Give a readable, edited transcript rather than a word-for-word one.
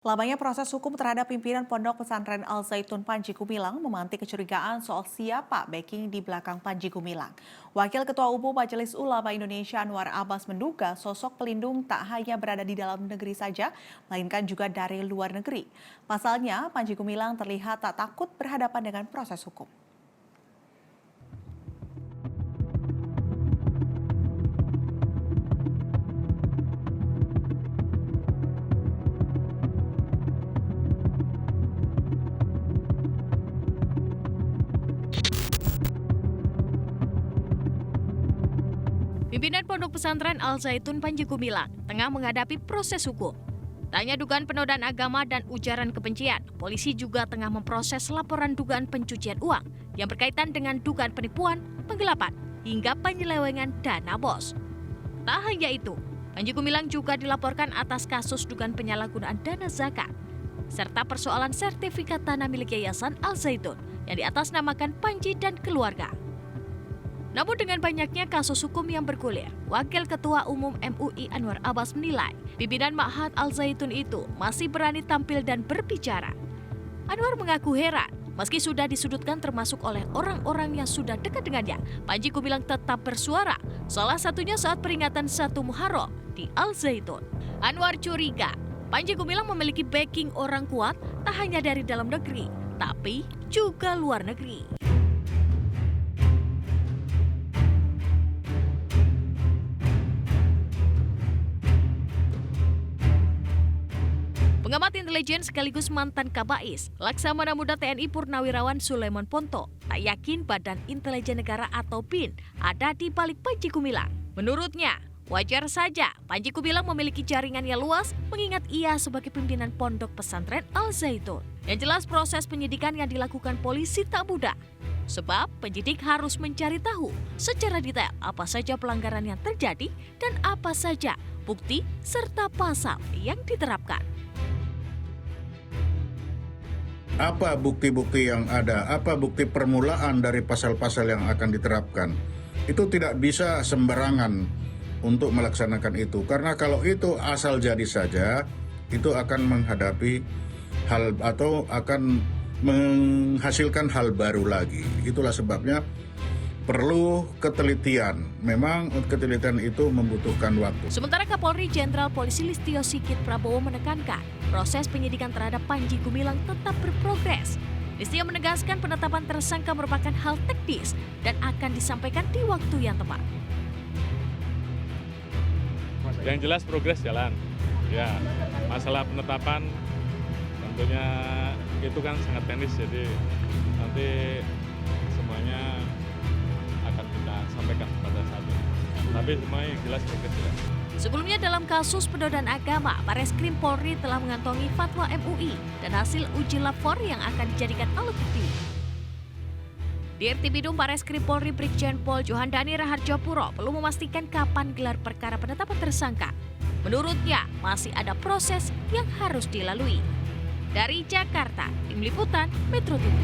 Lamanya proses hukum terhadap pimpinan Pondok Pesantren Al Zaitun Panji Gumilang memantik kecurigaan soal siapa backing di belakang Panji Gumilang. Wakil Ketua Umum Majelis Ulama Indonesia Anwar Abbas menduga sosok pelindung tak hanya berada di dalam negeri saja, melainkan juga dari luar negeri. Pasalnya, Panji Gumilang terlihat tak takut berhadapan dengan proses hukum. Pimpinan Pondok Pesantren Al Zaitun Panji Gumilang tengah menghadapi proses hukum. Tanya dugaan penodaan agama dan ujaran kebencian, polisi juga tengah memproses laporan dugaan pencucian uang yang berkaitan dengan dugaan penipuan, penggelapan, hingga penyelewengan dana BOS. Tak hanya itu, Panji Gumilang juga dilaporkan atas kasus dugaan penyalahgunaan dana zakat, serta persoalan sertifikat tanah milik Yayasan Al Zaitun yang diatasnamakan Panji dan keluarga. Namun dengan banyaknya kasus hukum yang bergulir, Wakil Ketua Umum MUI Anwar Abbas menilai pimpinan Ma'had Al Zaitun itu masih berani tampil dan berbicara. Anwar mengaku heran, meski sudah disudutkan termasuk oleh orang-orang yang sudah dekat dengannya, Panji Gumilang tetap bersuara, salah satunya saat peringatan 1 Muharram di Al Zaitun. Anwar curiga, Panji Gumilang memiliki backing orang kuat tak hanya dari dalam negeri, tapi juga luar negeri. Pengamat intelijen sekaligus mantan Kabais, Laksamana Muda TNI Purnawirawan Sulaiman Ponto, tak yakin Badan Intelijen Negara atau BIN ada di balik Panji Gumilang. Menurutnya, wajar saja Panji Gumilang memiliki jaringan yang luas mengingat ia sebagai pimpinan Pondok Pesantren Al Zaitun. Yang jelas proses penyidikan yang dilakukan polisi tak mudah. Sebab penyidik harus mencari tahu secara detail apa saja pelanggaran yang terjadi dan apa saja bukti serta pasal yang diterapkan. Apa bukti-bukti yang ada, apa bukti permulaan dari pasal-pasal yang akan diterapkan. Itu tidak bisa sembarangan untuk melaksanakan itu. Karena kalau itu asal jadi saja, itu akan menghadapi hal atau akan menghasilkan hal baru lagi. Itulah sebabnya perlu ketelitian. Memang ketelitian itu membutuhkan waktu. Sementara Kapolri Jenderal Polisi Listio Sigit Prabowo menekankan proses penyidikan terhadap Panji Gumilang tetap berprogres. Listio menegaskan penetapan tersangka merupakan hal teknis dan akan disampaikan di waktu yang tepat. Yang jelas progres jalan. Ya, masalah penetapan tentunya itu kan sangat teknis, jadi nanti semuanya akan kita sampaikan pada saat ini. Tapi semua yang jelas progres jalan. Sebelumnya dalam kasus penodaan agama, Bareskrim Polri telah mengantongi fatwa MUI dan hasil uji lapor yang akan dijadikan alat bukti. Di Irtibidum Bareskrim Polri Brigjen Pol Johandani Raharjopuro belum memastikan kapan gelar perkara penetapan tersangka. Menurutnya, masih ada proses yang harus dilalui. Dari Jakarta, Tim Liputan Metro TV.